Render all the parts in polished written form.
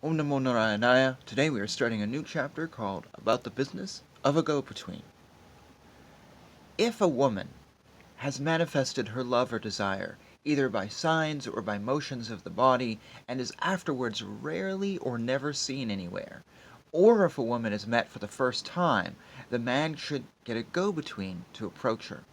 Om Namo Narayanaya. Today we are starting a new chapter called About the Business of a Go-Between. If a woman has manifested her love or desire, either by signs or by motions of the body, and is afterwards rarely or never seen anywhere, or if a woman is met for the first time, the man should get a go-between to approach her.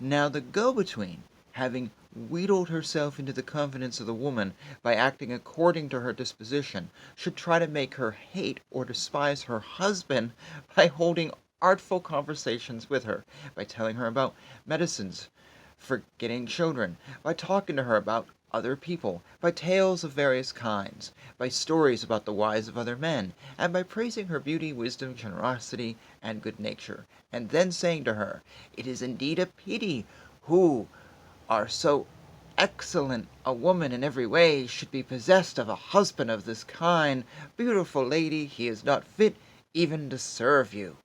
Now the go-between, having wheedled herself into the confidence of the woman by acting according to her disposition, should try to make her hate or despise her husband by holding artful conversations with her, by telling her about medicines for getting children, by talking to her about other people, by tales of various kinds, by stories about the wives of other men, and by praising her beauty, wisdom, generosity, and good nature, and then saying to her, "It is indeed a pity who are so excellent a woman in every way should be possessed of a husband of this kind. Beautiful lady, he is not fit even to serve you."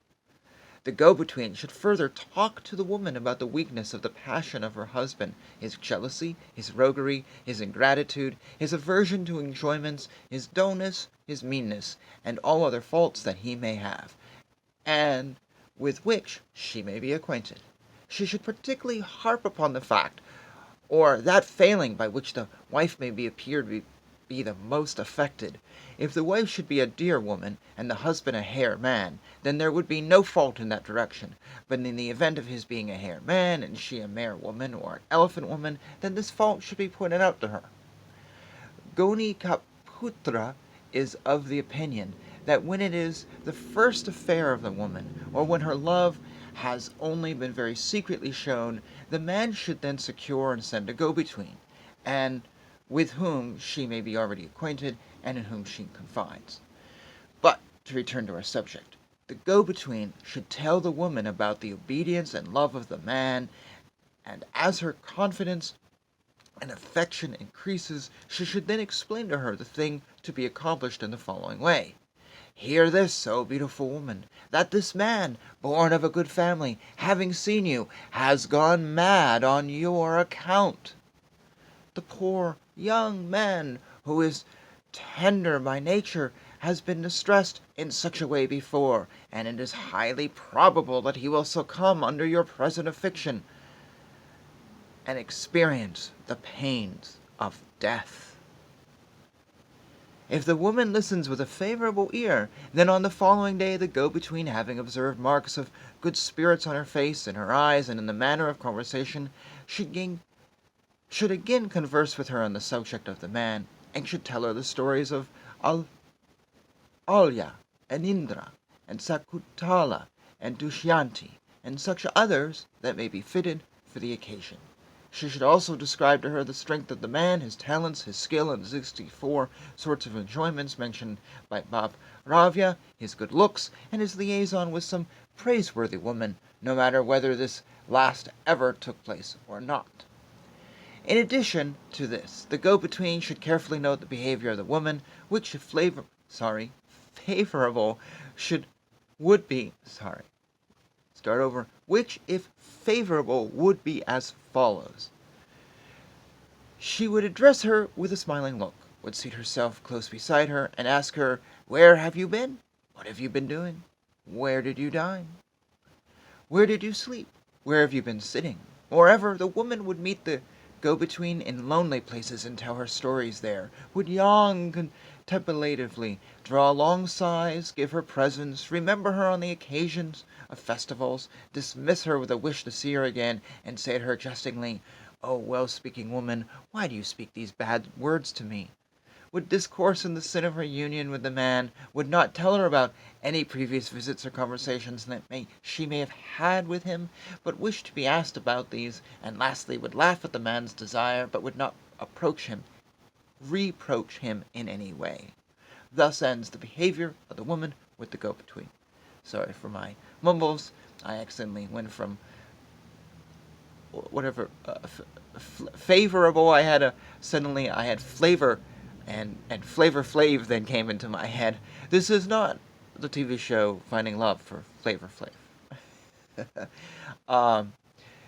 The go-between should further talk to the woman about the weakness of the passion of her husband, his jealousy, his roguery, his ingratitude, his aversion to enjoyments, his dullness, his meanness, and all other faults that he may have, and with which she may be acquainted. She should particularly harp upon the fact, or that failing by which the wife may be appeared to be the most affected. If the wife should be a deer woman, and the husband a hare man, then there would be no fault in that direction; but in the event of his being a hare man, and she a mare woman, or an elephant woman, then this fault should be pointed out to her. Goni Kaputra is of the opinion that when it is the first affair of the woman, or when her love has only been very secretly shown, the man should then secure and send a go-between, and with whom she may be already acquainted, and in whom she confides. But to return to our subject, the go-between should tell the woman about the obedience and love of the man, and as her confidence and affection increases, she should then explain to her the thing to be accomplished in the following way. "Hear this, O beautiful woman, that this man, born of a good family, having seen you, has gone mad on your account. The poor young man, who is tender by nature, has been distressed in such a way before, and it is highly probable that he will succumb under your present affliction, and experience the pains of death." If the woman listens with a favorable ear, then on the following day the go-between, having observed marks of good spirits on her face, in her eyes, and in the manner of conversation, should again converse with her on the subject of the man, and should tell her the stories of Alya, and Indra, and Sakutala, and Dushyanti, and such others that may be fitted for the occasion. She should also describe to her the strength of the man, his talents, his skill, and the 64 sorts of enjoyments mentioned by Bhav Ravya, his good looks, and his liaison with some praiseworthy woman, no matter whether this last ever took place or not. In addition to this, the go-between should carefully note the behavior of the woman, which, if favorable, would be which, if favorable, would be as follows. She would address her with a smiling look, would seat herself close beside her, and ask her, "Where have you been? What have you been doing? Where did you dine? Where did you sleep? Where have you been sitting?" Moreover, the woman would meet the go-between in lonely places and tell her stories there, would yawn contemplatively, draw long sighs, give her presents, remember her on the occasions of festivals, dismiss her with a wish to see her again, and say to her jestingly, "O well-speaking woman, why do you speak these bad words to me?" Would discourse in the sin of her union with the man, would not tell her about any previous visits or conversations that she may have had with him, but wish to be asked about these, and lastly would laugh at the man's desire, but would not reproach him in any way. Thus ends the behavior of the woman with the go-between. Sorry for my mumbles. I accidentally went from whatever favorable suddenly I had flavor, and Flavor Flav then came into my head. This is not the TV show Finding Love for Flavor Flav. um,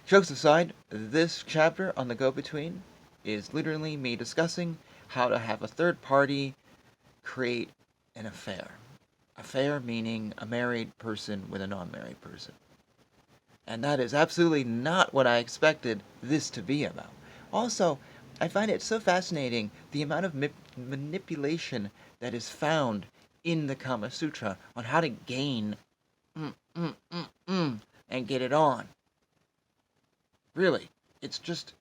Jokes aside, this chapter on the go-between is literally me discussing how to have a third party create an affair. Affair meaning a married person with a non-married person. And that is absolutely not what I expected this to be about. Also, I find it so fascinating the amount of manipulation that is found in the Kama Sutra on how to gain and get it on. Really, it's just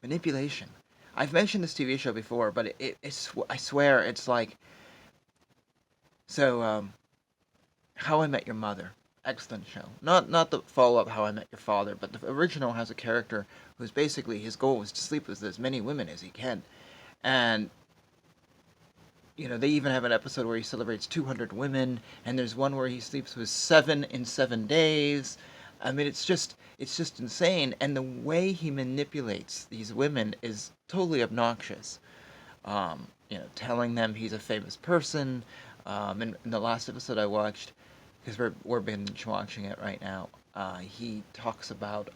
manipulation. I've mentioned this TV show before, but I swear it's like, so, How I Met Your Mother. Excellent show. Not the follow-up How I Met Your Father, but the original has a character who's basically, his goal was to sleep with as many women as he can. And, they even have an episode where he celebrates 200 women, and there's one where he sleeps with 7 in 7 days. I mean, it's just insane. And the way he manipulates these women is totally obnoxious. Telling them he's a famous person. In the last episode I watched, because we're binge watching it right now, he talks about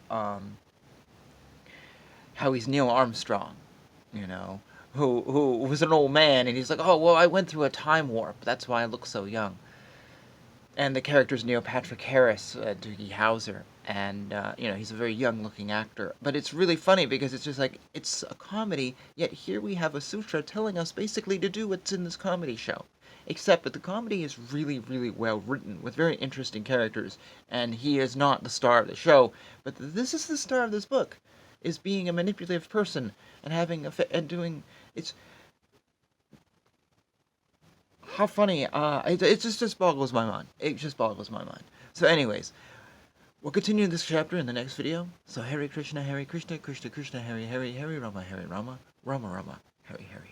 how he's Neil Armstrong, who was an old man, and he's like, oh, well, I went through a time warp. That's why I look so young. And the character's Neil Patrick Harris, Doogie Howser, and, he's a very young-looking actor. But it's really funny because it's just like, it's a comedy, yet here we have a sutra telling us basically to do what's in this comedy show. Except that the comedy is really, really well written, with very interesting characters, and he is not the star of the show, but this is the star of this book, is being a manipulative person, and having and doing, it's, how funny, it just boggles my mind. It just boggles my mind. So anyways, we'll continue this chapter in the next video. So Hare Krishna, Krishna Krishna, Hare Hare, Hare Rama, Rama Rama, Hare Hare.